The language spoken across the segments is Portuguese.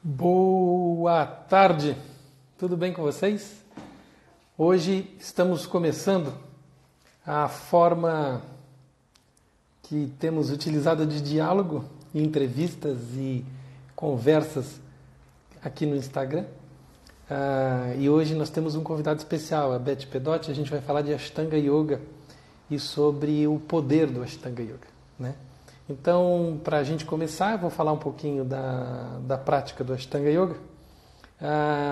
Boa tarde, tudo bem com vocês? Hoje estamos começando a forma que temos utilizado de diálogo, entrevistas e conversas aqui no Instagram. E hoje nós temos um convidado especial, a Beth Pedotti. A gente vai falar de Ashtanga Yoga e sobre o poder do Ashtanga Yoga, né? Então, para a gente começar, eu vou falar um pouquinho da prática do Ashtanga Yoga.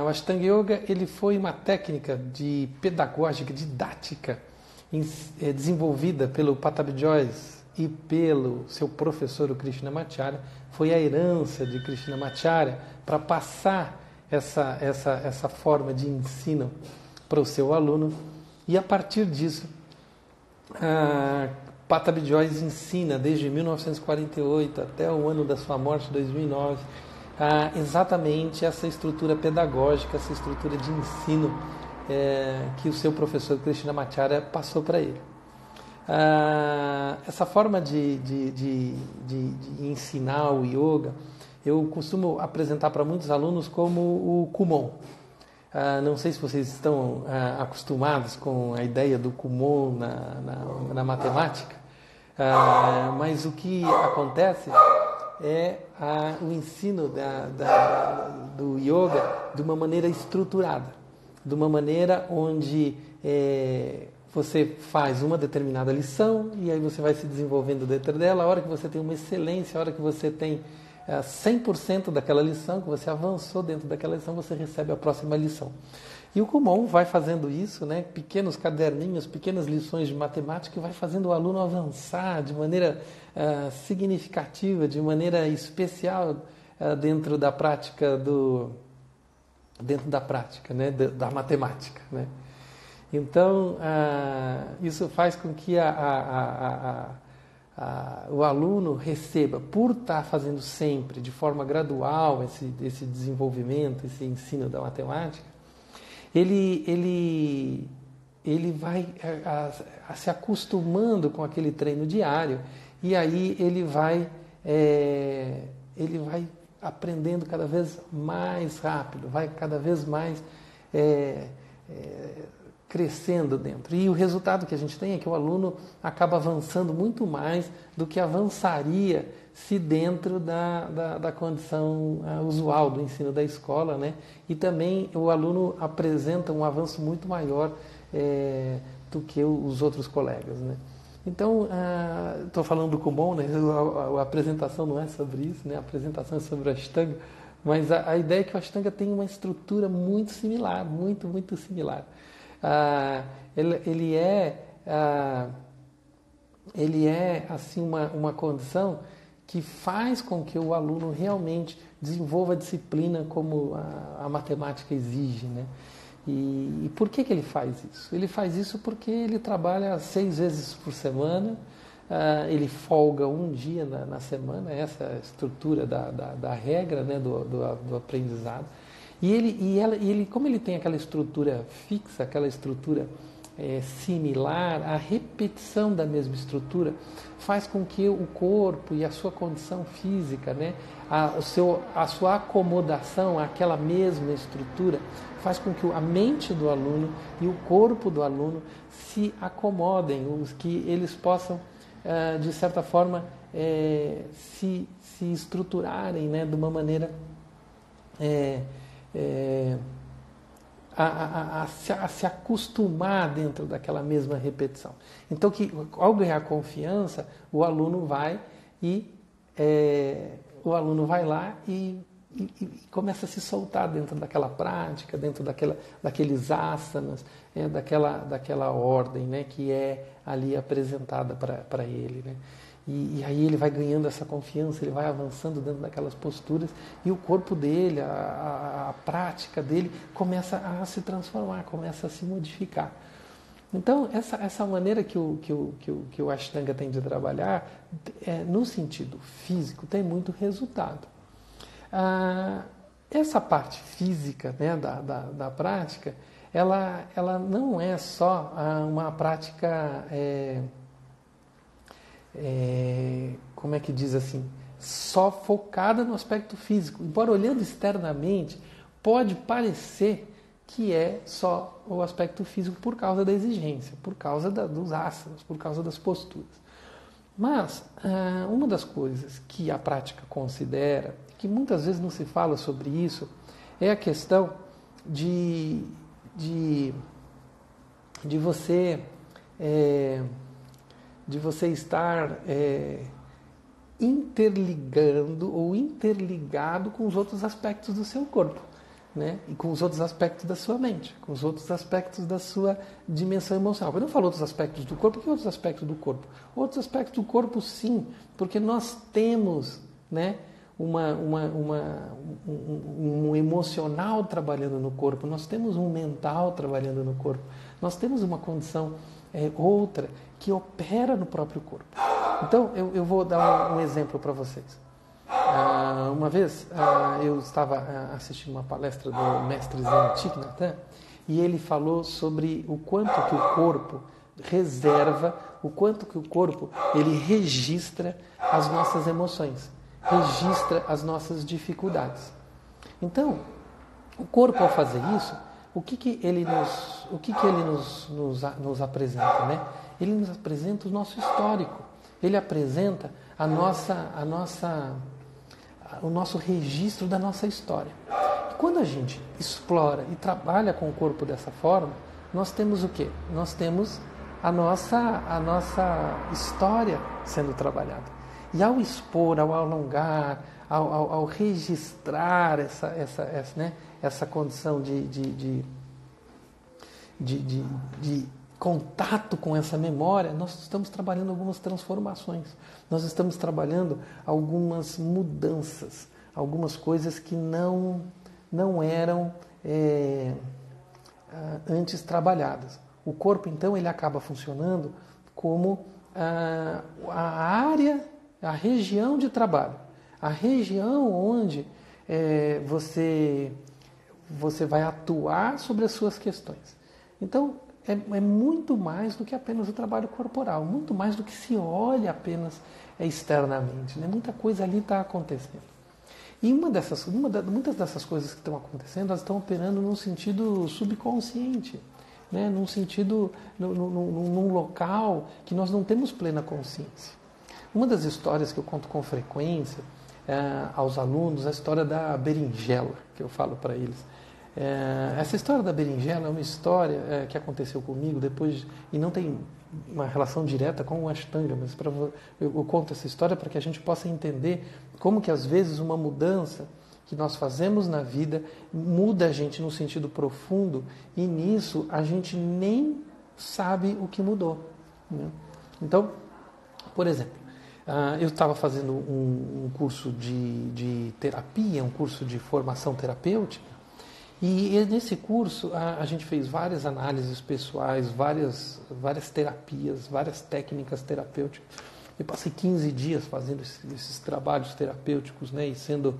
O Ashtanga Yoga ele foi uma técnica pedagógica, didática, desenvolvida pelo Pattabhi Jois e pelo seu professor, o Krishnamacharya. Foi a herança de Krishnamacharya para passar essa forma de ensino para o seu aluno. E a partir disso, Pattabhi Jois ensina desde 1948 até o ano da sua morte, 2009, exatamente essa estrutura pedagógica, essa estrutura de ensino que o seu professor Krishnamacharya passou para ele. Essa forma de ensinar o yoga, eu costumo apresentar para muitos alunos como o Kumon. Não sei se vocês estão acostumados com a ideia do Kumon na matemática, mas o que acontece é o ensino do yoga de uma maneira estruturada, de uma maneira onde você faz uma determinada lição e aí você vai se desenvolvendo dentro dela. A hora que você tem uma excelência, a hora que você tem 100% daquela lição, que você avançou dentro daquela lição, você recebe a próxima lição. E o Kumon vai fazendo isso, né? Pequenos caderninhos, pequenas lições de matemática, que vai fazendo o aluno avançar de maneira significativa, de maneira especial dentro da prática né? Da matemática, né? Então, isso faz com que o aluno receba, por estar fazendo sempre, de forma gradual, esse desenvolvimento, esse ensino da matemática, ele vai se acostumando com aquele treino diário e aí ele vai aprendendo cada vez mais rápido, vai cada vez mais crescendo dentro. E o resultado que a gente tem é que o aluno acaba avançando muito mais do que avançaria se dentro da condição usual do ensino da escola, né? E também o aluno apresenta um avanço muito maior do que os outros colegas, né? Então, estou falando do Kumon, né? A apresentação não é sobre isso, né? A apresentação é sobre o Ashtanga, mas a ideia é que o Ashtanga tem uma estrutura muito similar, muito, muito similar. Ele é assim uma condição que faz com que o aluno realmente desenvolva a disciplina como a matemática exige, né? E por que ele faz isso? Ele faz isso porque ele trabalha 6 vezes por semana, ele folga um dia na semana, essa é a estrutura da regra, né, do aprendizado. E ele, como ele tem aquela estrutura fixa, aquela estrutura similar, a repetição da mesma estrutura faz com que o corpo e a sua condição física, né, a sua acomodação àquela mesma estrutura, faz com que a mente do aluno e o corpo do aluno se acomodem, que eles possam, de certa forma, se estruturarem, né, de uma maneira a se acostumar dentro daquela mesma repetição. Então, que ao ganhar confiança, o aluno vai lá e começa a se soltar dentro daquela prática, dentro daqueles asanas, daquela ordem, né, que é ali apresentada para ele, né? E aí ele vai ganhando essa confiança, ele vai avançando dentro daquelas posturas e o corpo dele, a prática dele começa a se transformar, começa a se modificar. Então, essa maneira que o Ashtanga tem de trabalhar, no sentido físico, tem muito resultado. Essa parte física, né, da prática, ela não é só uma prática... como é que diz assim? só focada no aspecto físico. Embora olhando externamente, pode parecer que é só o aspecto físico por causa da exigência, por causa dos asanas, por causa das posturas. Mas uma das coisas que a prática considera, que muitas vezes não se fala sobre isso, é a questão de você estar interligando ou interligado com os outros aspectos do seu corpo, né? E com os outros aspectos da sua mente, com os outros aspectos da sua dimensão emocional. Quando eu falo outros aspectos do corpo, que outros aspectos do corpo? Outros aspectos do corpo, sim, porque nós temos, né, um emocional trabalhando no corpo, nós temos um mental trabalhando no corpo, nós temos uma condição outra que opera no próprio corpo. Então, eu vou dar um exemplo para vocês. Uma vez eu estava assistindo uma palestra do mestre Zen Thich Nhat Hanh, e ele falou sobre o quanto que o corpo reserva, o quanto que o corpo ele registra as nossas emoções, registra as nossas dificuldades. Então, o corpo, ao fazer isso, o que ele nos apresenta, né? Ele nos apresenta o nosso histórico, ele apresenta o nosso registro da nossa história. E quando a gente explora e trabalha com o corpo dessa forma, nós temos o quê? Nós temos a nossa história sendo trabalhada. E ao expor, ao alongar, ao registrar essa condição de contato com essa memória, nós estamos trabalhando algumas transformações, nós estamos trabalhando algumas mudanças, algumas coisas que não eram antes trabalhadas. O corpo, então, ele acaba funcionando como a área, a região de trabalho, a região onde você vai atuar sobre as suas questões. Então, é muito mais do que apenas o trabalho corporal, muito mais do que se olha apenas externamente, né? Muita coisa ali está acontecendo. E muitas dessas coisas que estão acontecendo, elas estão operando num sentido subconsciente, né? Num sentido, num local que nós não temos plena consciência. Uma das histórias que eu conto com frequência aos alunos é a história da berinjela, que eu falo para eles. Essa história da berinjela é uma história que aconteceu comigo depois, e não tem uma relação direta com o Ashtanga, mas eu conto essa história para que a gente possa entender como que às vezes uma mudança que nós fazemos na vida muda a gente no sentido profundo, e nisso a gente nem sabe o que mudou, né? Então, por exemplo, eu estava fazendo um curso de terapia, um curso de formação terapêutica, e nesse curso a gente fez várias análises pessoais, várias terapias, várias técnicas terapêuticas. Eu passei 15 dias fazendo esses trabalhos terapêuticos, né, e sendo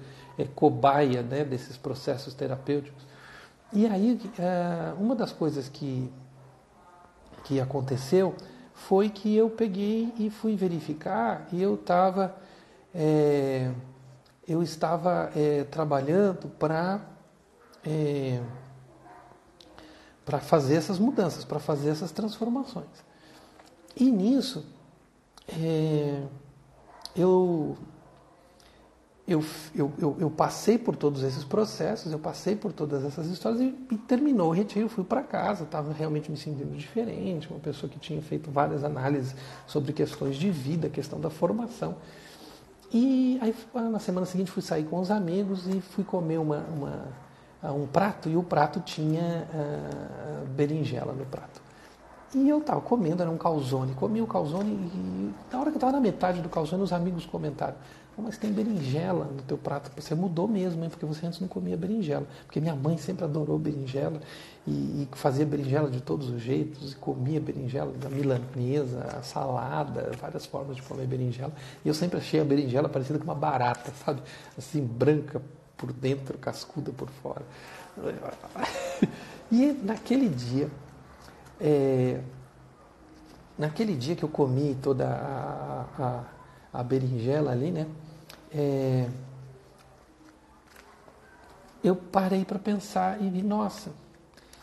cobaia, né, desses processos terapêuticos. E aí uma das coisas que aconteceu foi que eu peguei e fui verificar, e eu estava trabalhando para fazer essas mudanças, para fazer essas transformações. E nisso, eu passei por todos esses processos, eu passei por todas essas histórias e terminou o retiro, fui para casa, estava realmente me sentindo diferente, uma pessoa que tinha feito várias análises sobre questões de vida, questão da formação. E aí, na semana seguinte, fui sair com os amigos e fui comer um prato, e o prato tinha berinjela no prato. E eu estava comendo, era um calzone, comi o calzone, e na hora que eu estava na metade do calzone, os amigos comentaram: mas tem berinjela no teu prato, você mudou mesmo, hein? Porque você antes não comia berinjela. Porque minha mãe sempre adorou berinjela, e fazia berinjela de todos os jeitos, e comia berinjela da milanesa, a salada, várias formas de comer berinjela, e eu sempre achei a berinjela parecida com uma barata, sabe? Assim, branca por dentro, cascuda por fora. E naquele dia que eu comi toda a berinjela ali, né, eu parei para pensar e vi, nossa,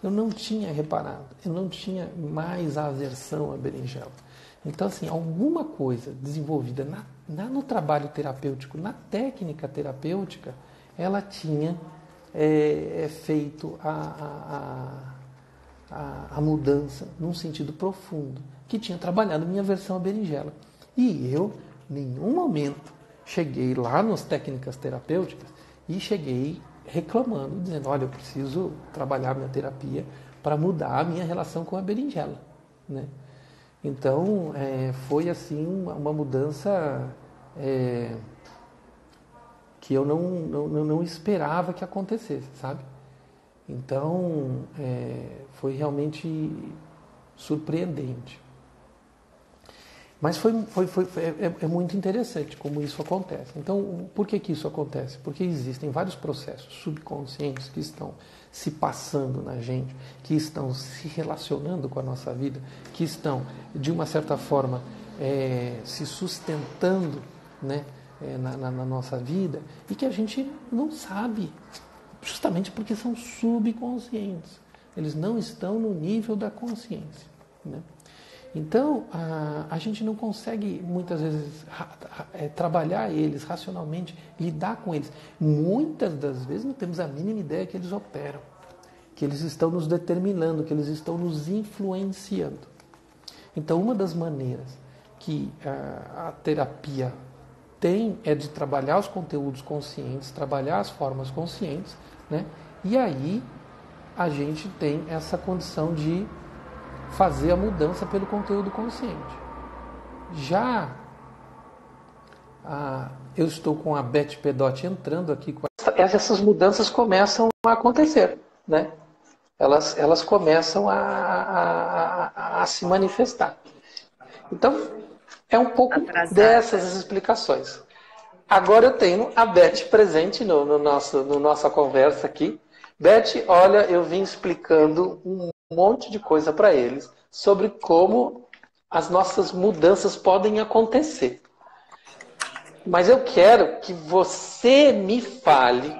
eu não tinha reparado, eu não tinha mais a aversão à berinjela. Então, assim, alguma coisa desenvolvida no trabalho terapêutico, na técnica terapêutica, ela tinha feito a mudança num sentido profundo, que tinha trabalhado minha aversão à berinjela. E eu, em nenhum momento, cheguei lá nas técnicas terapêuticas e cheguei reclamando, dizendo, olha, eu preciso trabalhar minha terapia para mudar a minha relação com a berinjela, né? Então, foi assim uma mudança que eu não esperava que acontecesse, sabe? Então, foi realmente surpreendente. Mas é muito interessante como isso acontece. Então, por que isso acontece? Porque existem vários processos subconscientes que estão se passando na gente, que estão se relacionando com a nossa vida, que estão, de uma certa forma, se sustentando, né, na nossa vida e que a gente não sabe, justamente porque são subconscientes. Eles não estão no nível da consciência, né? Então, a gente não consegue, muitas vezes, trabalhar eles racionalmente, lidar com eles. Muitas das vezes não temos a mínima ideia que eles operam, que eles estão nos determinando, que eles estão nos influenciando. Então, uma das maneiras que a terapia tem é de trabalhar os conteúdos conscientes, trabalhar as formas conscientes, né? E aí a gente tem essa condição de fazer a mudança pelo conteúdo consciente. Já eu estou com a Beth Pedotti entrando aqui. Essas mudanças começam a acontecer, né? Elas começam a se manifestar. Então, é um pouco dessas explicações. Agora eu tenho a Beth presente no nossa conversa aqui. Beth, olha, eu vim explicando um monte de coisa para eles sobre como as nossas mudanças podem acontecer. Mas eu quero que você me fale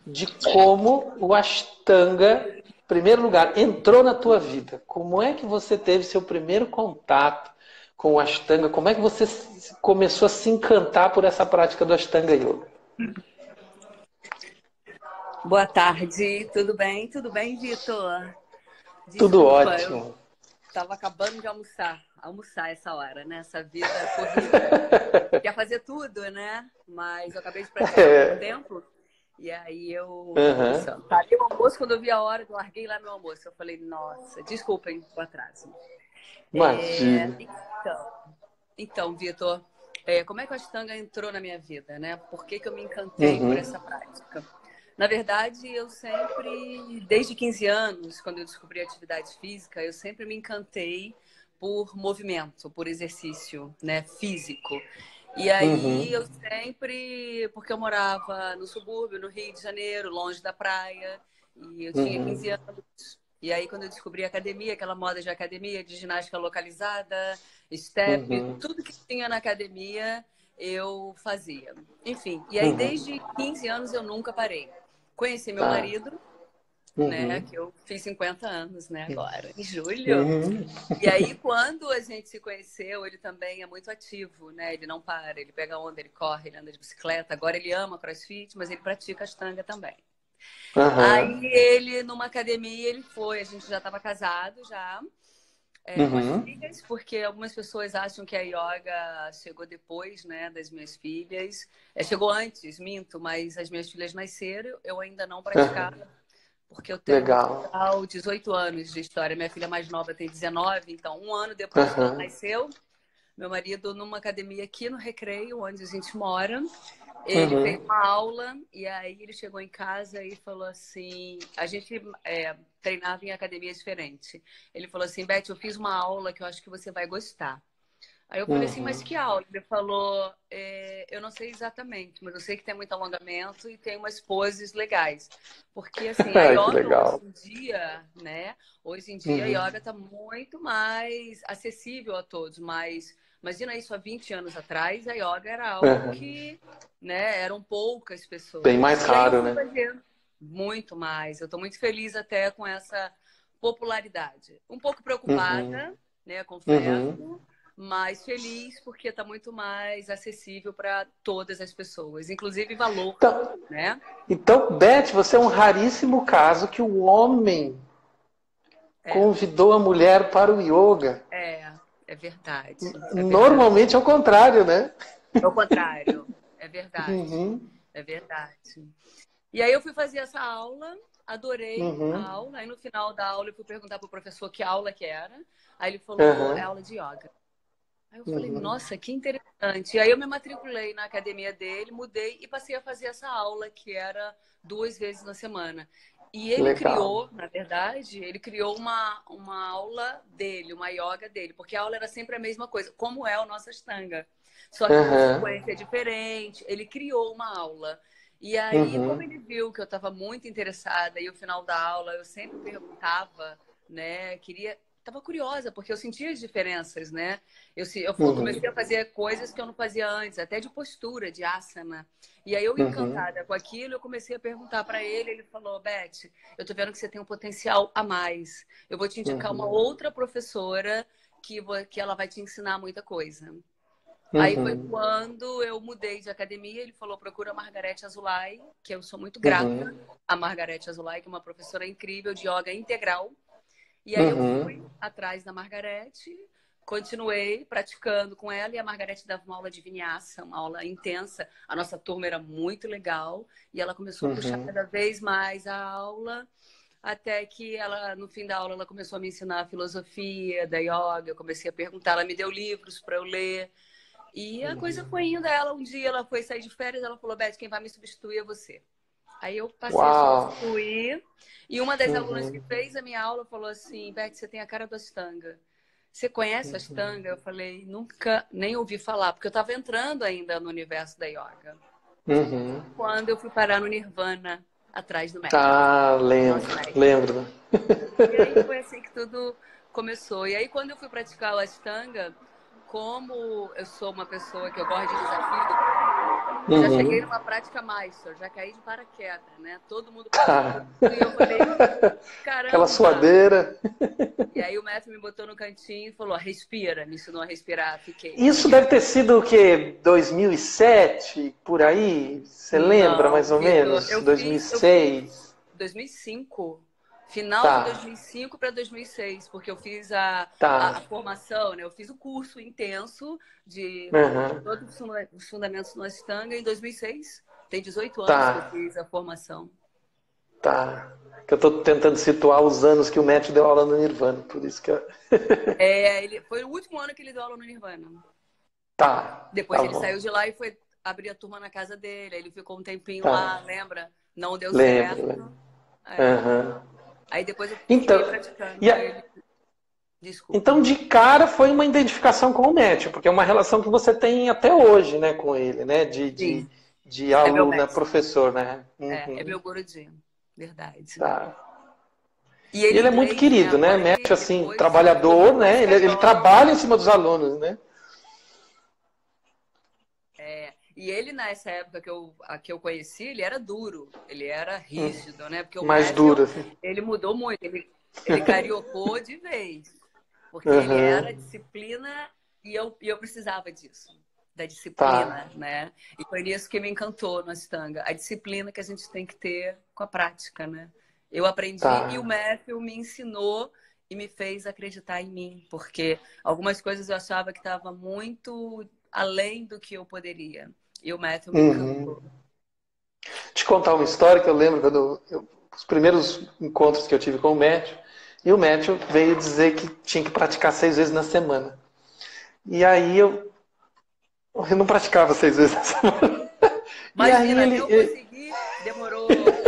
de como o Ashtanga, em primeiro lugar, entrou na tua vida. Como é que você teve seu primeiro contato com o Ashtanga? Como é que você começou a se encantar por essa prática do Ashtanga Yoga? Boa tarde, tudo bem? Tudo bem, Vitor? Tudo Desculpa, ótimo. eu estava acabando de almoçar essa hora, né? Essa vida corrida. Quer fazer tudo, né? Mas eu acabei de praticar há pouco tempo e aí eu tô almoçando. Parei o almoço, quando eu vi a hora, eu larguei lá meu almoço. Eu falei, nossa, desculpem o atraso. Imagina. Então, Vitor, como é que a Ashtanga entrou na minha vida, né? Por que eu me encantei por essa prática? Na verdade, eu sempre, desde 15 anos, quando eu descobri a atividade física, eu sempre me encantei por movimento, por exercício, né, físico. E aí eu sempre, porque eu morava no subúrbio, no Rio de Janeiro, longe da praia, e eu tinha 15 anos. E aí quando eu descobri a academia, aquela moda de academia, de ginástica localizada, step, tudo que tinha na academia, eu fazia. Enfim, e aí desde 15 anos eu nunca parei. Conheci meu marido, né, que eu fiz 50 anos, né, agora, em julho. E aí, quando a gente se conheceu, ele também é muito ativo, né? Ele não para, ele pega onda, ele corre, ele anda de bicicleta. Agora ele ama CrossFit, mas ele pratica Ashtanga também. Aí ele, numa academia, ele foi, a gente já estava casado já, com as filhas, porque algumas pessoas acham que a yoga chegou depois, né, das minhas filhas. Chegou antes, minto, mas as minhas filhas nasceram, eu ainda não praticava, porque eu tenho 18 anos de história. Minha filha mais nova tem 19, então um ano depois que ela nasceu, meu marido, numa academia aqui no Recreio, onde a gente mora, ele fez uma aula e aí ele chegou em casa e falou assim, a gente treinava em academia diferente. Ele falou assim, Beth, eu fiz uma aula que eu acho que você vai gostar. Aí eu falei assim, mas que aula? Ele falou, eu não sei exatamente, mas eu sei que tem muito alongamento e tem umas poses legais. Porque, assim, a yoga hoje em dia, né? Hoje em dia a yoga está muito mais acessível a todos, mais Imagina isso há 20 anos atrás, a yoga era algo que, né, eram poucas pessoas. Bem mais E aí raro, eu fui né? fazer muito mais. Eu estou muito feliz até com essa popularidade. Um pouco Uhum, preocupada, né, uhum. confesso, mas feliz porque está muito mais acessível para todas as pessoas, inclusive valor, Então, né? então, Beth, você é um raríssimo caso que o homem É, convidou a mulher para o yoga. é, é verdade, é Normalmente verdade. é o contrário, né? É o contrário, é verdade, Uhum, é verdade. E aí eu fui fazer essa aula, adorei a uhum, aula. Aí no final da aula eu fui perguntar pro professor que aula que era. Aí ele falou, é uhum, aula de yoga. Aí eu falei, uhum. nossa, que interessante. E aí eu me matriculei na academia dele, mudei e passei a fazer essa aula, que era 2 vezes na semana. E Que ele legal. criou, na verdade, ele criou uma aula dele, uma yoga dele, porque a aula era sempre a mesma coisa, como é o nosso Ashtanga. Só que com Uhum, sequência diferente, ele criou uma aula. E aí, como uhum, ele viu que eu estava muito interessada, e no final da aula eu sempre perguntava, né, estava curiosa, porque eu sentia as diferenças, né? Eu uhum, comecei a fazer coisas que eu não fazia antes, até de postura, de asana. E aí eu, uhum, encantada com aquilo, eu comecei a perguntar para ele. Ele falou, Beth, eu tô vendo que você tem um potencial a mais. Eu vou te indicar uma uhum, outra professora que ela vai te ensinar muita coisa. Aí foi uhum, quando eu mudei de academia. Ele falou, procura a Margarete Azulay, que eu sou muito grata uhum, a Margarete Azulay, que é uma professora incrível de yoga integral. E aí eu uhum, fui atrás da Margarete, continuei praticando com ela e a Margarete dava uma aula de vinyasa, uma aula intensa. A nossa turma era muito legal e ela começou a puxar uhum, cada vez mais a aula, até que ela, no fim da aula, ela começou a me ensinar a filosofia da yoga. Eu comecei a perguntar, ela me deu livros para eu ler. E a coisa foi indo. Ela, um dia, ela foi sair de férias, ela falou, Beth, quem vai me substituir é você. Aí eu passei a Uau! substituir. E uma das alunas que Uhum, fez a minha aula falou assim, Beth, você tem a cara do Ashtanga. Você conhece Ashtanga? Eu falei, nunca nem ouvi falar, porque eu estava entrando ainda no universo da yoga. uhum. Quando eu fui parar no Nirvana, atrás do Matthew, Ah, nosso lembro, mestre. lembro. E aí foi assim que tudo começou. E aí quando eu fui praticar o Ashtanga, como eu sou uma pessoa que eu gosto de desafio, eu já cheguei Uhum. numa prática master, já caí de paraquedas, né? Todo mundo praticando Tá. e eu falei, Aquela caramba! suadeira. E aí o mestre me botou no cantinho e falou, respira, me ensinou a respirar, fiquei. Isso deve ter sido o quê? 2007, por aí? Você lembra Não, mais ou Vitor, menos? eu fiz 2006? 2005, final de Tá, 2005 para 2006, porque eu fiz a tá. formação, né? Eu fiz o curso intenso de Uhum, todos os fundamentos no Ashtanga em 2006. Tem 18 anos que eu tá, fiz a formação. tá. Que eu tô tentando situar os anos que o Matt deu aula no Nirvana, por isso que eu... Foi o último ano que ele deu aula no Nirvana. Tá, Depois tá ele bom. saiu de lá e foi abrir a turma na casa dele. Aí ele ficou um tempinho lá, Tá. lembra? Não deu Lembro, lembro. certo. É. Aham. Aí depois eu fiquei Então, praticando e com a- ele. Desculpa. então, de cara, foi uma identificação com o Matt, porque é uma relação que você tem até hoje, né, com ele, né? De, Sim, de é meu mestre. aluna-professor, né? É Uhum, meu gurudinho. Verdade. tá. E E ele ele é muito inglês, né? querido, né? Agora Matt, ele, assim, depois, ficou trabalhador, muito mais né? Ele carioca. trabalha em cima dos alunos, né? E ele, nessa época que eu conheci, ele era duro. Ele era rígido, né? Porque o Mais duro, Matthew, assim. ele mudou muito. Ele cariocou de vez. Porque ele Aham, era disciplina e eu precisava disso, da tá. disciplina, né? E foi isso que me encantou no Ashtanga, a disciplina que a gente tem que ter com a prática, né? Eu aprendi e o Tá. Matthew me ensinou e me fez acreditar em mim, porque algumas coisas eu achava que estava muito além do que eu poderia. E o Matthew me Uhum. encantou. Te contar uma história que eu lembro os primeiros encontros que eu tive com o Matthew, e o Matthew veio dizer que tinha que praticar 6 vezes na semana. E aí eu não praticava 6 vezes na semana. E aí Imagina, até eu conseguir, demorou.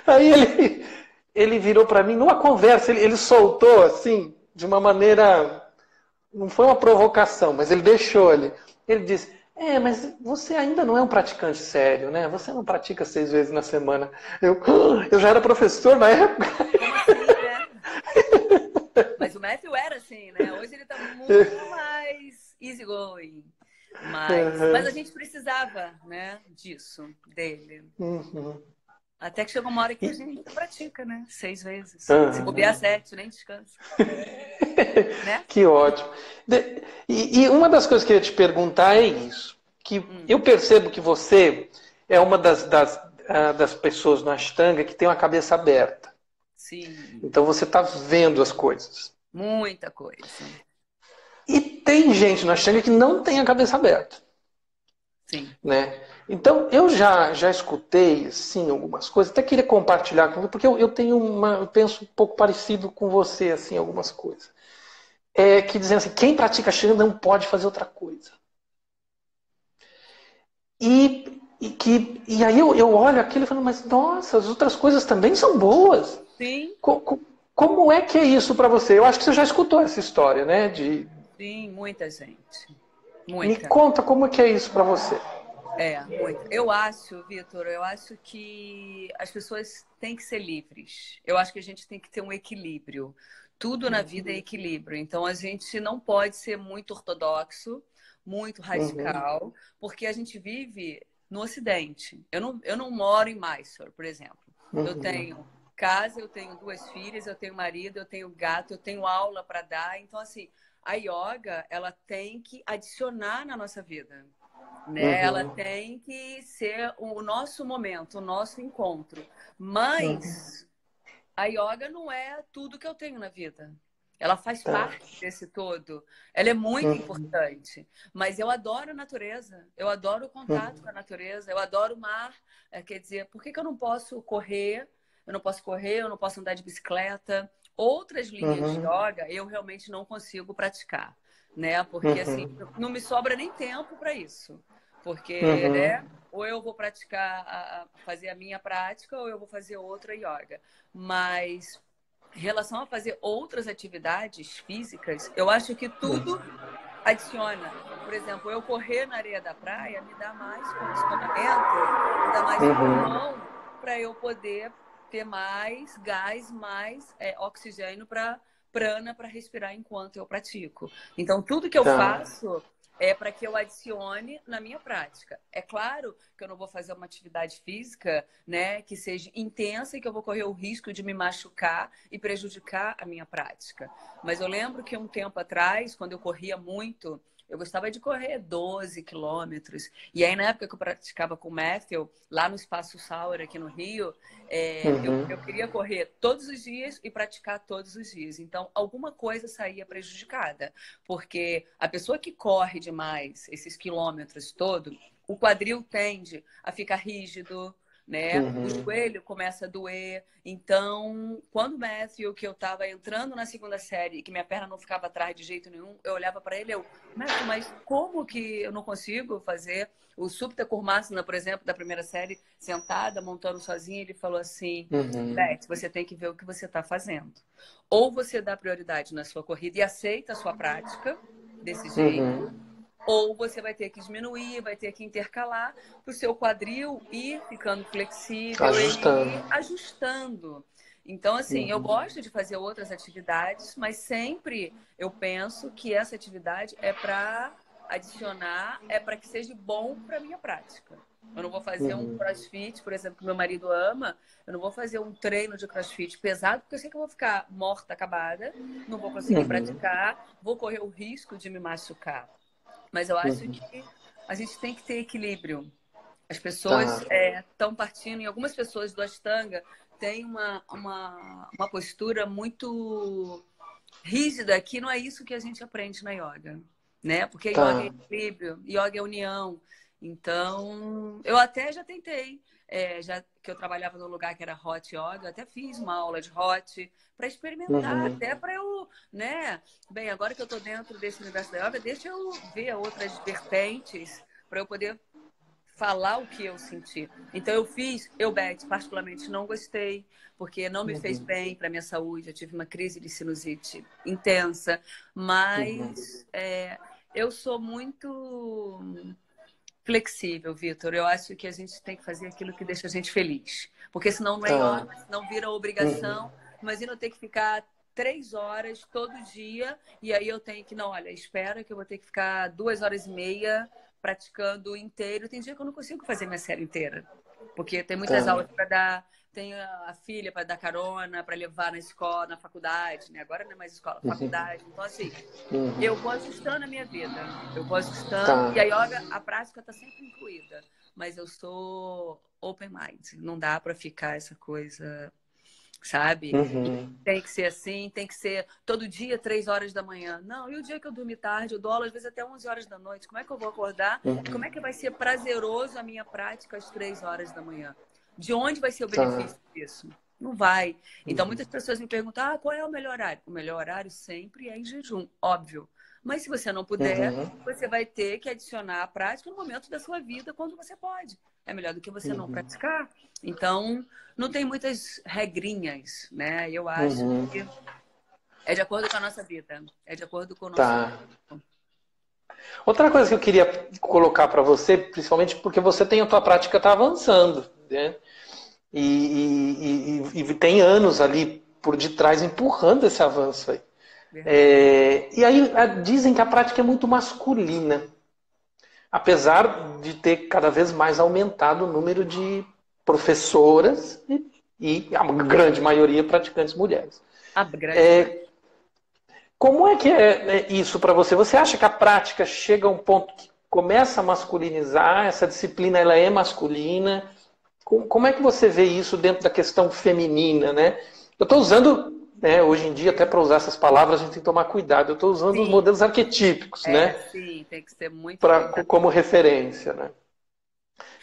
aí ele virou para mim numa conversa, ele soltou assim, de uma maneira, não foi uma provocação, mas ele deixou ali. Ele disse: mas você ainda não é um praticante sério, né? Você não pratica 6 vezes na semana. Eu já era professor na época. Como assim, né? Mas o Matthew era assim, né? Hoje ele tá muito mais easy going. Mas a gente precisava, né, disso, dele. Até que chegou uma hora que a gente pratica, né? 6 vezes. Se bobear 7, nem descansa. Né? Que ótimo. E uma das coisas que eu ia te perguntar é isso. Que eu percebo que você é uma das pessoas no Ashtanga que tem uma cabeça aberta. Sim. Então você está vendo as coisas. Muita coisa. E tem gente no Ashtanga que não tem a cabeça aberta. Sim. Né? Então, eu já escutei, sim, algumas coisas, até queria compartilhar com você, porque eu penso um pouco parecido com você, assim, algumas coisas. Que dizendo assim, quem pratica Ashtanga não pode fazer outra coisa. E aí eu olho aquilo e falo, mas nossa, as outras coisas também são boas. Sim. Como é que é isso para você? Eu acho que você já escutou essa história, né? Sim, muita gente. Me Muita. conta como é que é isso para você. Muito. Eu acho, Vitor, que as pessoas têm que ser livres. Eu acho que a gente tem que ter um equilíbrio. Tudo na vida é equilíbrio. Então, a gente não pode ser muito ortodoxo, muito radical, porque a gente vive no Ocidente. Eu não moro em Mysore, por exemplo. Eu tenho casa, eu tenho 2 filhas, eu tenho marido, eu tenho gato, eu tenho aula para dar. Então, assim, a yoga, ela tem que adicionar na nossa vida. Né? Ela tem que ser o nosso momento, o nosso encontro. Mas a yoga não é tudo que eu tenho na vida. Ela faz parte desse todo. Ela é muito importante. Mas eu adoro a natureza. Eu adoro o contato com a natureza. Eu adoro o mar. Quer dizer, por que eu não posso correr? Eu não posso correr, eu não posso andar de bicicleta. Outras linhas de yoga eu realmente não consigo praticar. Né? Porque assim, não me sobra nem tempo para isso. Porque, né, ou eu vou praticar, fazer a minha prática, ou eu vou fazer outra yoga. Mas, em relação a fazer outras atividades físicas, eu acho que tudo adiciona. Por exemplo, eu correr na areia da praia me dá mais condicionamento, me dá mais pulmão para eu poder ter mais gás, mais oxigênio para prana para respirar enquanto eu pratico. Então, tudo que eu faço é para que eu adicione na minha prática. É claro que eu não vou fazer uma atividade física, né, que seja intensa e que eu vou correr o risco de me machucar e prejudicar a minha prática. Mas eu lembro que um tempo atrás, quando eu corria muito, eu gostava de correr 12 quilômetros. E aí, na época que eu praticava com o Matthew, lá no Espaço Sauer, aqui no Rio, eu queria correr todos os dias e praticar todos os dias. Então, alguma coisa saía prejudicada. Porque a pessoa que corre demais, esses quilômetros todos, o quadril tende a ficar rígido, né? O joelho começa a doer. Então, quando o Matthew, que eu estava entrando na 2ª série e que minha perna não ficava atrás de jeito nenhum, eu olhava para ele, Matthew, mas como que eu não consigo fazer o Supta Kurmasana, por exemplo, da 1ª série, sentada, montando sozinha? Ele falou assim, Beth, você tem que ver o que você está fazendo. Ou você dá prioridade na sua corrida e aceita a sua prática desse jeito, ou você vai ter que diminuir, vai ter que intercalar para o seu quadril ir ficando flexível, ele ir ajustando. Então, assim, eu gosto de fazer outras atividades, mas sempre eu penso que essa atividade é para adicionar, é para que seja bom para a minha prática. Eu não vou fazer um crossfit, por exemplo, que meu marido ama, eu não vou fazer um treino de crossfit pesado, porque eu sei que eu vou ficar morta, acabada, não vou conseguir praticar, vou correr o risco de me machucar. Mas eu acho que a gente tem que ter equilíbrio. As pessoas estão partindo, e algumas pessoas do Ashtanga têm uma postura muito rígida, que não é isso que a gente aprende na yoga. Né? Porque yoga é equilíbrio, yoga é união. Então, eu até já tentei, já que eu trabalhava num lugar que era hot yoga, até fiz uma aula de hot para experimentar, até para eu, né? Bem, agora que eu estou dentro desse universo da yoga, deixa eu ver outras vertentes para eu poder falar o que eu senti. Então eu, Beth, particularmente não gostei, porque não me fez bem para minha saúde. Eu tive uma crise de sinusite intensa, mas eu sou muito flexível, Vitor. Eu acho que a gente tem que fazer aquilo que deixa a gente feliz. Porque senão não é yoga, senão vira obrigação. Imagina eu ter que ficar 3 horas todo dia, e aí eu tenho que, não, olha, espera que eu vou ter que ficar 2 horas e meia praticando inteiro. Tem dia que eu não consigo fazer minha série inteira, porque tem muitas aulas para dar, tem a filha para dar carona, para levar na escola, na faculdade, né? Agora não é mais escola, faculdade. Então, assim, eu vou ajustando a minha vida, eu vou ajustando, e a yoga, a prática está sempre incluída, mas eu sou open mind, não dá para ficar essa coisa, sabe? Tem que ser assim, tem que ser todo dia 3 horas da manhã. Não, e o dia que eu dormi tarde, eu dou aula às vezes até 11 horas da noite, como é que eu vou acordar? Como é que vai ser prazeroso a minha prática às 3 horas da manhã? De onde vai ser o benefício disso? Não vai. Então, muitas pessoas me perguntam, qual é o melhor horário? O melhor horário sempre é em jejum, óbvio. Mas se você não puder, você vai ter que adicionar a prática no momento da sua vida, quando você pode. É melhor do que você não praticar. Então, não tem muitas regrinhas, né? Eu acho que é de acordo com a nossa vida. É de acordo com o nosso... Outra coisa que eu queria colocar para você, principalmente porque você tem a tua prática está avançando, né? E tem anos ali por detrás empurrando esse avanço aí. E aí dizem que a prática é muito masculina, apesar de ter cada vez mais aumentado o número de professoras e a grande maioria praticantes mulheres. Como é que é isso para você? Você acha que a prática chega a um ponto que começa a masculinizar, essa disciplina ela é masculina? Como é que você vê isso dentro da questão feminina, né? Eu estou usando, né, hoje em dia, até para usar essas palavras, a gente tem que tomar cuidado. Eu estou usando os modelos arquetípicos, né? Sim, tem que ser muito como referência, né?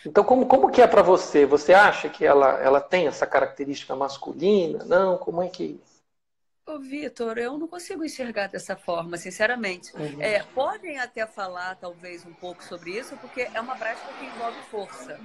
Então, como que é para você? Você acha que ela tem essa característica masculina? Não? Como é que... Ô, Vitor, eu não consigo enxergar dessa forma, sinceramente. Podem até falar, talvez, um pouco sobre isso, porque é uma prática que envolve força.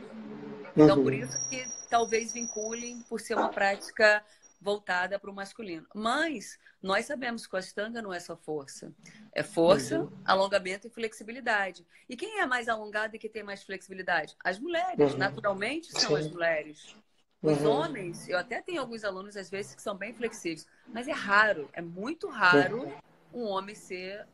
Então, por isso que talvez vinculem por ser uma prática voltada para o masculino. Mas nós sabemos que o Ashtanga não é só força. É força, alongamento e flexibilidade. E quem é mais alongado e que tem mais flexibilidade? As mulheres, naturalmente são as mulheres. Os homens, eu até tenho alguns alunos, às vezes, que são bem flexíveis, mas é raro, é muito raro um homem ser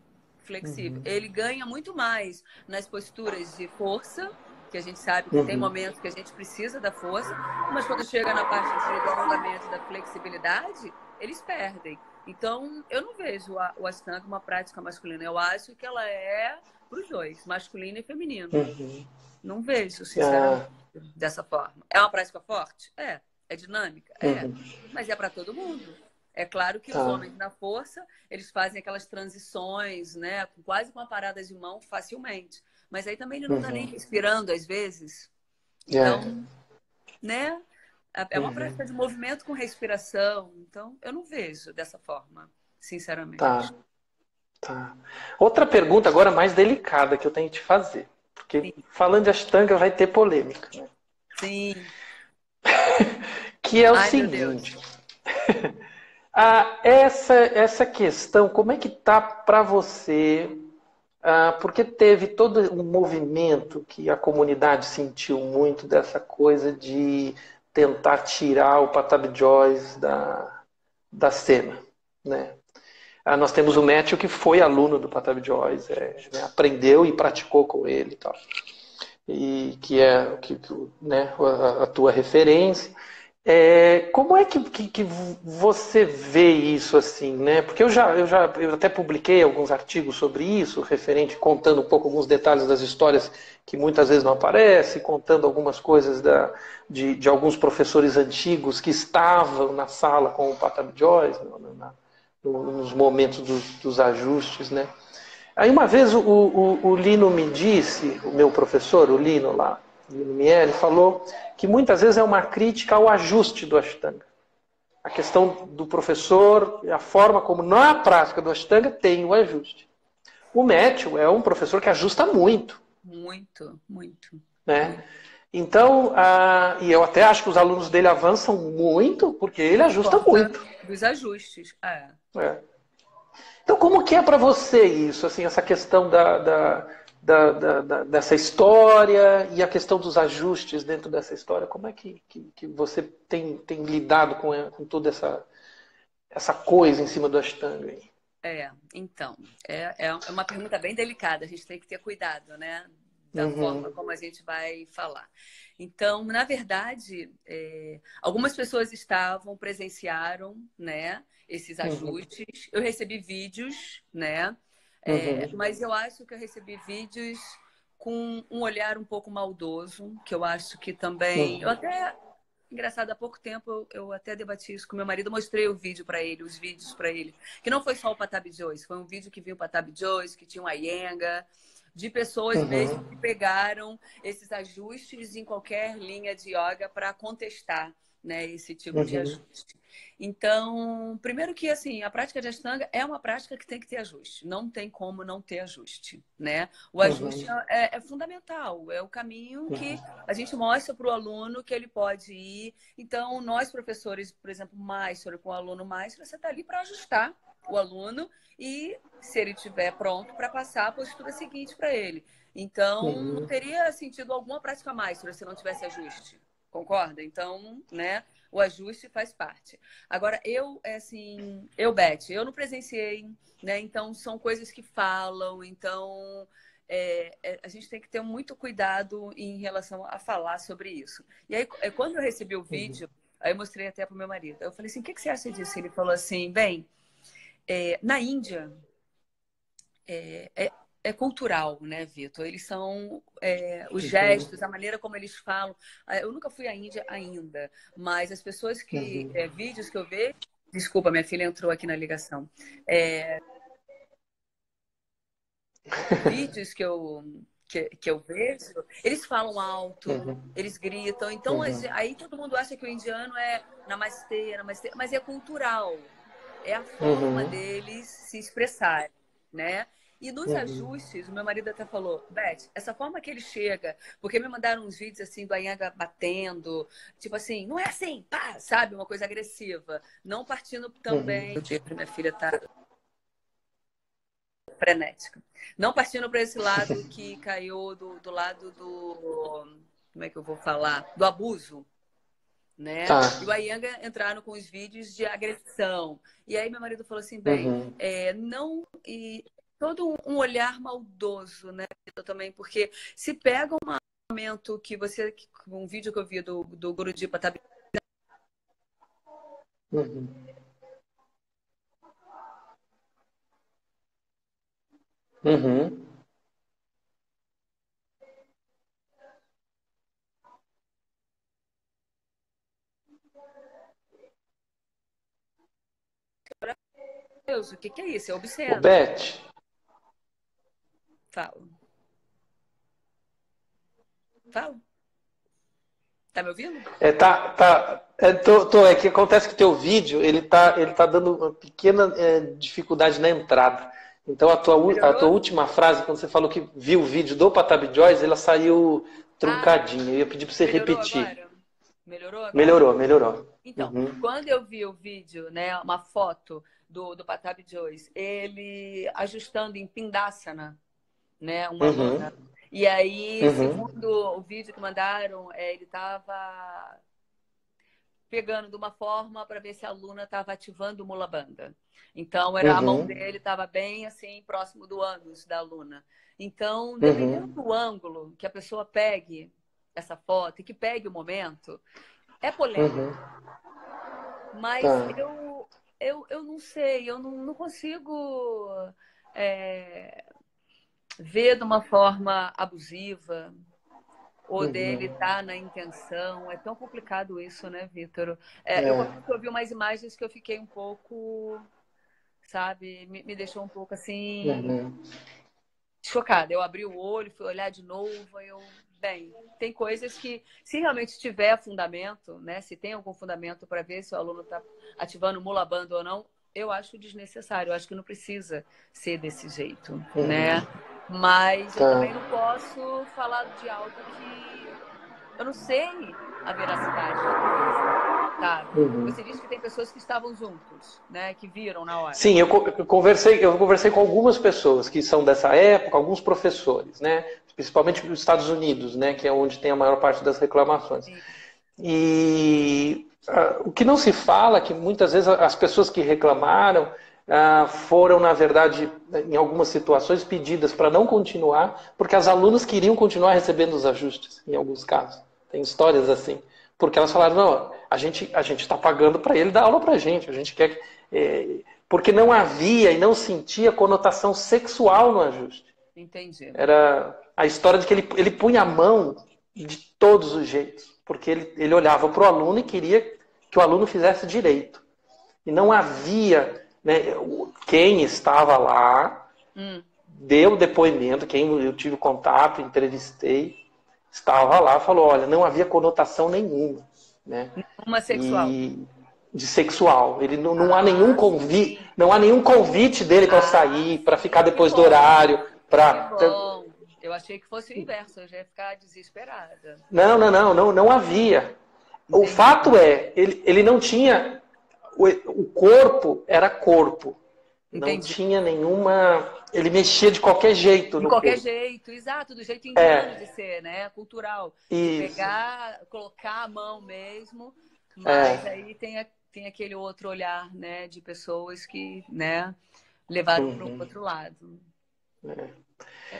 flexível. Ele ganha muito mais nas posturas de força, que a gente sabe que tem momentos que a gente precisa da força, mas quando chega na parte do alongamento e da flexibilidade, eles perdem. Então, eu não vejo o Ashtanga uma prática masculina. Eu acho que ela é para os dois, masculino e feminino. Não vejo, sinceramente, dessa forma. É uma prática forte? É dinâmica? Mas é para todo mundo. É claro que os homens na força, eles fazem aquelas transições, né, quase com uma parada de mão facilmente. Mas aí também ele não está nem respirando, às vezes. Então, né? É uma prática de movimento com respiração. Então, eu não vejo dessa forma, sinceramente. Tá. Outra pergunta agora mais delicada que eu tenho que te fazer. Porque falando de Ashtanga vai ter polêmica, né? Sim. Que é o seguinte. Essa questão, como é que tá para você? Porque teve todo um movimento que a comunidade sentiu muito dessa coisa de tentar tirar o Patabi Joyce da cena, né? Nós temos o Matthew, que foi aluno do Patabi Joyce, aprendeu e praticou com ele e tal. E que é né, a tua referência. Como é que você vê isso assim, né? Porque eu até publiquei alguns artigos sobre isso, referente, contando um pouco alguns detalhes das histórias que muitas vezes não aparecem, contando algumas coisas de alguns professores antigos que estavam na sala com o Patabi Joyce, nos momentos dos ajustes, né? Aí uma vez o Lino me disse, o meu professor, o Lino lá, Lino Miele, falou que muitas vezes é uma crítica ao ajuste do Ashtanga. A questão do professor, a forma como na prática do Ashtanga tem o ajuste. O Matthew é um professor que ajusta muito. Muito. Né? Então, e eu até acho que os alunos dele avançam muito, porque ele ajusta muito. Dos ajustes, Então, como que é para você isso, assim, essa questão dessa história e a questão dos ajustes dentro dessa história? Como é que você tem lidado com toda essa coisa em cima do Ashtanga aí? Então, é uma pergunta bem delicada, a gente tem que ter cuidado, né? Da forma como a gente vai falar. Então, na verdade, algumas pessoas presenciaram, né, esses ajustes. Eu recebi vídeos, né? Mas eu acho que eu recebi vídeos com um olhar um pouco maldoso, que eu acho que também... Eu até... Engraçado, há pouco tempo eu até debati isso com meu marido, mostrei o vídeo para ele, os vídeos para ele, que não foi só o Patabi Joyce, foi um vídeo que viu o Patabi Joyce, que tinha um Iyengar, de pessoas mesmo que pegaram esses ajustes em qualquer linha de yoga para contestar, né, esse tipo de ajuste. Então, primeiro que assim, a prática de Ashtanga é uma prática que tem que ter ajuste, não tem como não ter ajuste, né? O ajuste é fundamental, é o caminho que a gente mostra para o aluno que ele pode ir. Então, nós professores, por exemplo, Maestro, com o aluno Maestro, você está ali para ajustar o aluno e, se ele estiver pronto, para passar a postura seguinte para ele. Então, não teria sentido alguma prática Maestro se não tivesse ajuste. Concorda? Então, né, o ajuste faz parte. Agora, Beth, eu não presenciei, né? Então, são coisas que falam. Então, a gente tem que ter muito cuidado em relação a falar sobre isso. E aí, quando eu recebi o vídeo, aí eu mostrei até para o meu marido. Eu falei assim, o que você acha disso? Ele falou assim, bem, na Índia, é cultural, né, Vitor? Eles são os gestos, a maneira como eles falam. Eu nunca fui à Índia ainda, mas as pessoas vídeos que eu vejo... Desculpa, minha filha entrou aqui na ligação. Vídeos que eu vejo, eles falam alto, eles gritam. Então, aí todo mundo acha que o indiano é namastê, namastê, mas é cultural. É a forma deles se expressarem, né? E nos ajustes, o meu marido até falou, Beth, essa forma que ele chega, porque me mandaram uns vídeos assim do Iyengar batendo, tipo assim, não é assim, pá, sabe? Uma coisa agressiva. Não partindo também... Minha filha tá frenética. Não partindo para esse lado que caiu do lado do... Como é que eu vou falar? Do abuso. Né? E o Iyengar entraram com os vídeos de agressão. E aí meu marido falou assim, bem, não... E todo um olhar maldoso, né? Também, porque se pega um momento que você... Um vídeo que eu vi do Guruji Patabi... Deus, o que é isso? É obsceno. Beth. Fala. Fala. Tá me ouvindo? É que acontece que o teu vídeo, ele tá dando uma pequena dificuldade na entrada. Então a tua última frase, quando você falou que viu o vídeo do Patabi Joyce, ela saiu truncadinha. Eu ia pedir para você repetir. Agora? Melhorou agora? Melhorou. Então, quando eu vi o vídeo, né, uma foto do Patabi Joyce, ele ajustando em Pindasana, né, uma aluna. E aí, segundo o vídeo que mandaram, ele estava pegando de uma forma para ver se a aluna estava ativando o Mula Bandha. Então, a mão dele estava bem assim, próximo do ânus da aluna. Então, dependendo do ângulo que a pessoa pegue essa foto e que pegue o momento, é polêmico. Mas eu não sei, eu não consigo ver de uma forma abusiva ou dele estar na intenção. É tão complicado isso, né, Vitor? Eu vi umas imagens que eu fiquei um pouco, sabe, me deixou um pouco assim, chocada. Eu abri o olho, fui olhar de novo, bem, tem coisas que, se realmente tiver fundamento, né, se tem algum fundamento para ver se o aluno está ativando o Mula Bandha ou não, eu acho desnecessário, eu acho que não precisa ser desse jeito, né? Mas eu também não posso falar de algo que eu não sei a veracidade da coisa, tá? Você disse que tem pessoas que estavam juntos, né? Que viram na hora. Sim, eu conversei com algumas pessoas que são dessa época, alguns professores, né? Principalmente nos Estados Unidos, né? Que é onde tem a maior parte das reclamações. Sim. E O que não se fala é que muitas vezes as pessoas que reclamaram foram, na verdade, em algumas situações, pedidas para não continuar, porque as alunas queriam continuar recebendo os ajustes, em alguns casos. Tem histórias assim. Porque elas falaram, não, a gente está pagando para ele dar aula para a gente quer... porque não havia e não sentia conotação sexual no ajuste. Entendi. Era a história de que ele punha a mão de todos os jeitos, porque ele olhava para o aluno e queria que o aluno fizesse direito. E não havia, né, quem estava lá, deu depoimento, quem eu tive contato, entrevistei, estava lá, falou, olha, não havia conotação nenhuma, né? Uma sexual. De sexual. Ele não há nenhum convite, não há nenhum convite dele para sair, para ficar depois do horário, para. Bom. Eu achei que fosse o inverso, eu já ia ficar desesperada. Não havia. Entendi. O fato é, ele não tinha. O corpo era corpo. Entendi. Não tinha nenhuma. Ele mexia de qualquer jeito. De qualquer jeito, exato, do jeito indiano de ser, né? Cultural. De pegar, colocar a mão mesmo, mas aí tem aquele outro olhar, né, de pessoas que, né, levaram para o outro lado.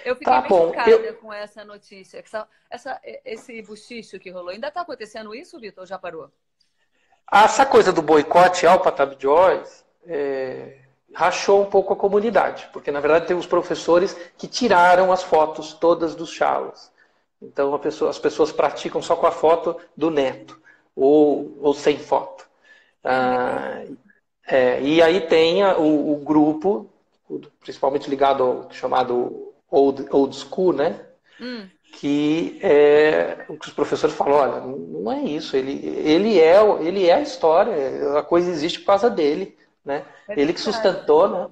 Eu fiquei bem chocada com essa notícia. Esse buchicho que rolou. Ainda está acontecendo isso, Vitor? Ou já parou? Essa coisa do boicote ao Patabi Joyce rachou um pouco a comunidade, porque na verdade tem os professores que tiraram as fotos todas dos Chalas. Então as pessoas praticam só com a foto do neto, ou sem foto. E aí tem o grupo, principalmente ligado ao chamado old school, né? Que os professores falam, olha, não é isso, ele é a história, a coisa existe por causa dele, né? Ele que sustentou, né?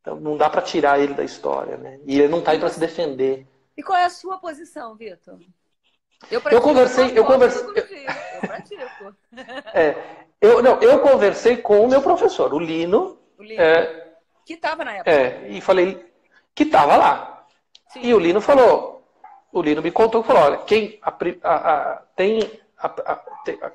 Então não dá para tirar ele da história, né? E ele não está aí para se defender. E qual é a sua posição, Vitor? Eu pratico. Eu conversei com o meu professor, o Lino. Que estava na época. E falei que estava lá. Sim. E o Lino me contou que falou, olha,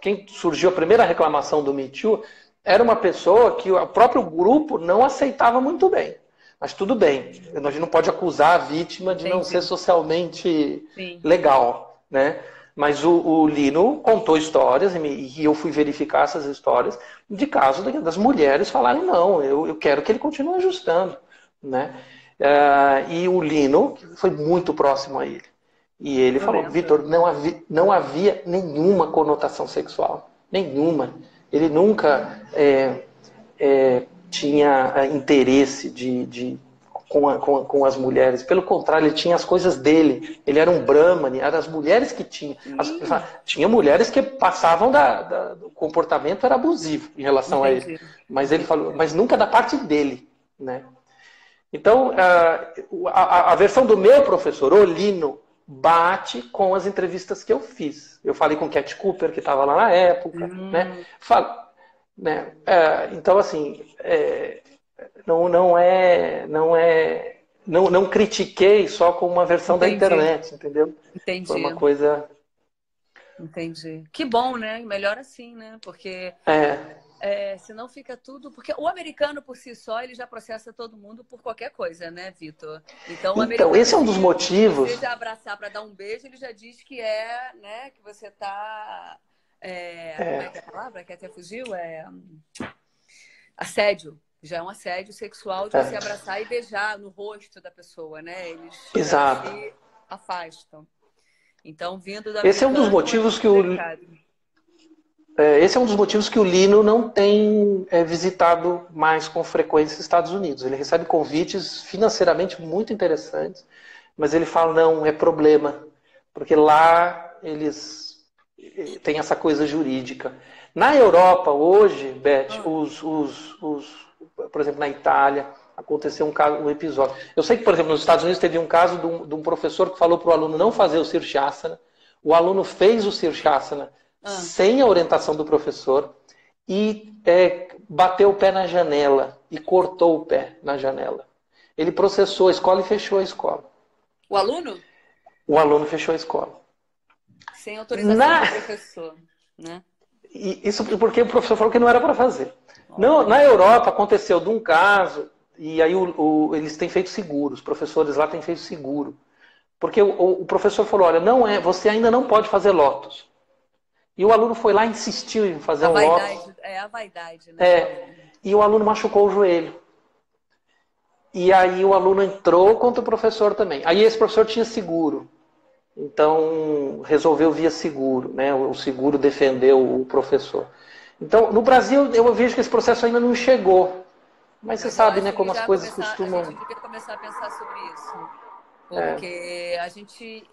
quem surgiu a primeira reclamação do Me Too era uma pessoa que o próprio grupo não aceitava muito bem. Mas tudo bem, a gente não pode acusar a vítima de não ser socialmente legal, né? Mas o Lino contou histórias, e eu fui verificar essas histórias, de casos das mulheres falarem, não, eu quero que ele continue ajustando, né? E o Lino foi muito próximo a ele. E ele falou, Vitor, não havia nenhuma conotação sexual. Nenhuma. Ele nunca tinha interesse com as mulheres. Pelo contrário, ele tinha as coisas dele. Ele era um brahmane, eram as mulheres que tinham. Tinha mulheres que passavam o comportamento era abusivo em relação a ele. Mas ele falou, mas nunca da parte dele, né? Então, a versão do meu professor, Olino, bate com as entrevistas que eu fiz. Eu falei com o Cat Cooper, que estava lá na época, né? Então, assim, não critiquei só com uma versão da internet, entendeu? Entendi. Foi uma coisa... Entendi. Que bom, né? Melhor assim, né? Porque... senão fica tudo... Porque o americano, por si só, ele já processa todo mundo por qualquer coisa, né, Vitor? Então, esse é um dos motivos... Se você abraçar para dar um beijo, ele já diz que né, que você tá... Como é que é a palavra? Que até fugiu? Assédio. Já é um assédio sexual de você abraçar e beijar no rosto da pessoa, né? Eles se afastam. Então, vindo da... Esse é um dos motivos que Esse é um dos motivos que o Lino não tem visitado mais com frequência os Estados Unidos. Ele recebe convites financeiramente muito interessantes, mas ele fala, não, é problema, porque lá eles têm essa coisa jurídica. Na Europa, hoje, Beth, por exemplo, na Itália, aconteceu um episódio. Eu sei que, por exemplo, nos Estados Unidos teve um caso de um professor que falou para o aluno não fazer o Sirsasana. O aluno fez o Sirsasana sem a orientação do professor e bateu o pé na janela e cortou o pé na janela. Ele processou a escola e fechou a escola. O aluno? O aluno fechou a escola. Sem autorização do professor, né? Isso porque o professor falou que não era para fazer. Não, na Europa aconteceu de um caso, e aí eles têm feito seguro, os professores lá têm feito seguro. Porque o professor falou, olha, você ainda não pode fazer lotos. E o aluno foi lá e insistiu em fazer um lotus. É a vaidade, né? E o aluno machucou o joelho. E aí o aluno entrou contra o professor também. Aí esse professor tinha seguro. Então resolveu via seguro, né? O seguro defendeu o professor. Então, no Brasil, eu vejo que esse processo ainda não chegou. Mas você sabe, né, como as coisas costumam... A gente devia começar a pensar sobre isso. Porque a gente...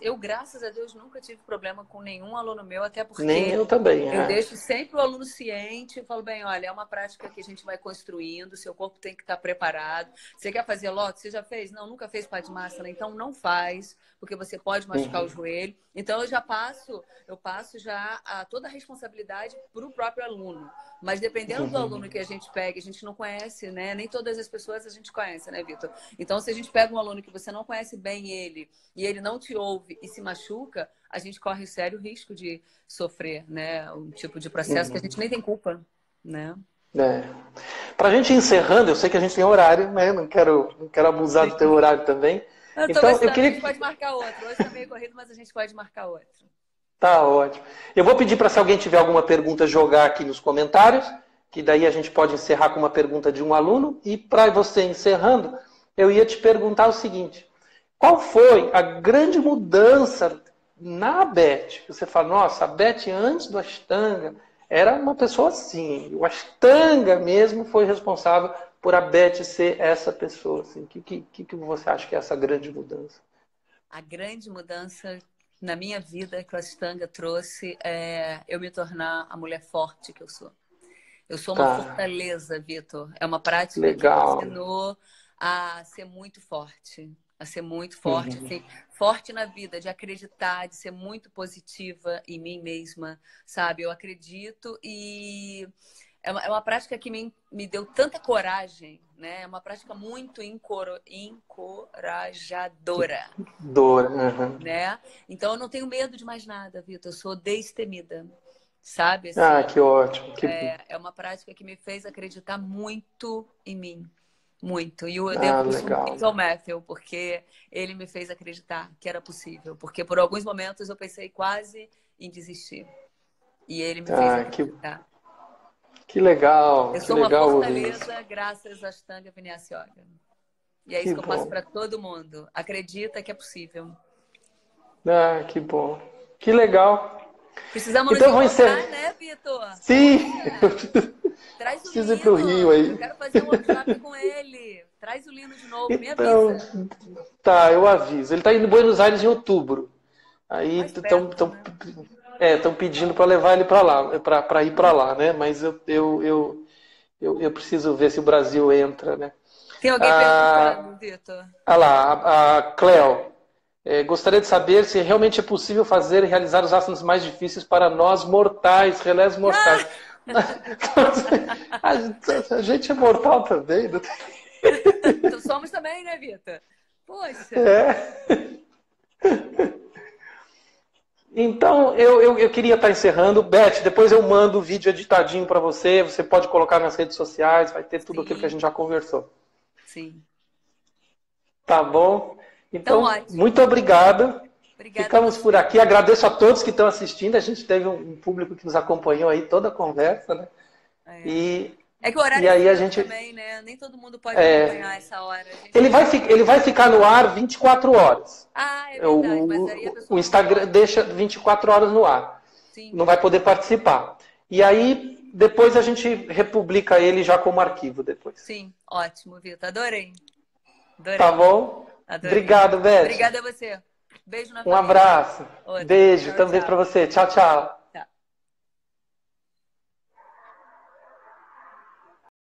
eu, graças a Deus, nunca tive problema com nenhum aluno meu, até porque... Nem eu também, eu deixo sempre o aluno ciente. Eu falo, bem, olha, é uma prática que a gente vai construindo, seu corpo tem que estar preparado. Você quer fazer loto? Você já fez? Não, nunca fez Padmasana, então não faz, porque você pode machucar o joelho. Então, eu passo já toda a responsabilidade para o próprio aluno. Mas dependendo do aluno que a gente pega, a gente não conhece, né? Nem todas as pessoas a gente conhece, né, Vitor? Então, se a gente pega um aluno que você não conhece bem ele, e ele não te ouve e se machuca, a gente corre sério risco de sofrer, né? Um tipo de processo que a gente nem tem culpa, né? Pra gente ir encerrando, eu sei que a gente tem horário, né? Não quero abusar do teu horário também. Então, eu queria... A gente pode marcar outro. Hoje tá meio corrido, mas a gente pode marcar outro. Tá ótimo. Eu vou pedir para, se alguém tiver alguma pergunta, jogar aqui nos comentários, que daí a gente pode encerrar com uma pergunta de um aluno. E para você encerrando, eu ia te perguntar o seguinte: qual foi a grande mudança na Beth? Você fala, nossa, a Beth antes do Ashtanga era uma pessoa assim. O Ashtanga mesmo foi responsável por a Beth ser essa pessoa. Assim. O que você acha que é essa grande mudança? A grande mudança na minha vida que o Ashtanga trouxe é eu me tornar a mulher forte que eu sou. Eu sou uma fortaleza, Vitor. É uma prática que me ensinou a ser muito forte. A ser muito forte, assim, forte na vida, de acreditar, de ser muito positiva em mim mesma, sabe? Eu acredito e é uma prática que me deu tanta coragem, né? É uma prática muito encorajadora. Né? Então, eu não tenho medo de mais nada, Vitor. Eu sou destemida, sabe? Assim, que ótimo. É uma prática que me fez acreditar muito em mim. Muito. E eu devo isso muito ao Matthew, porque ele me fez acreditar que era possível. Porque por alguns momentos eu pensei quase em desistir. E ele me fez acreditar. Que legal. Eu sou uma fortaleza graças a Ashtanga Vinyasa Yoga. E é isso que eu passo para todo mundo. Acredita que é possível. Que bom. Que legal. Precisamos nos encontrar, né, Vitor? Sim. Traz o Preciso ir pro Rio aí. Eu quero fazer um workshop com ele. Traz o Lino de novo, me avisa. Tá, eu aviso. Ele tá indo em Buenos Aires em outubro. Aí estão pedindo para levar ele para lá, para ir para lá, né? Mas eu preciso ver se o Brasil entra, né? Tem alguém perguntando, Vitor? Olha lá, a Cleo. Gostaria de saber se realmente é possível fazer e realizar os asanas mais difíceis para nós mortais, relés mortais. A gente é mortal também, não tem... Então, somos também, né, Vitor? Poxa. Então, eu queria estar encerrando. Beth, depois eu mando o vídeo editadinho para você. Você pode colocar nas redes sociais, vai ter tudo aquilo que a gente já conversou. Sim. Tá bom? Então muito obrigado. Ficamos por aqui. Agradeço a todos que estão assistindo. A gente teve um público que nos acompanhou aí toda a conversa, né? É que o horário a gente também, né? Nem todo mundo pode acompanhar essa hora. Ele vai ficar no ar 24 horas. É verdade. Mas aí o Instagram deixa 24 horas no ar. Sim. Não vai poder participar. E aí, depois a gente republica ele já como arquivo depois. Sim, ótimo, Vitor. Adorei. Tá bom? Adorei. Obrigado, Beth. Obrigada a você. Beijo na família. Um abraço. Beijo também para você. Tchau, tchau.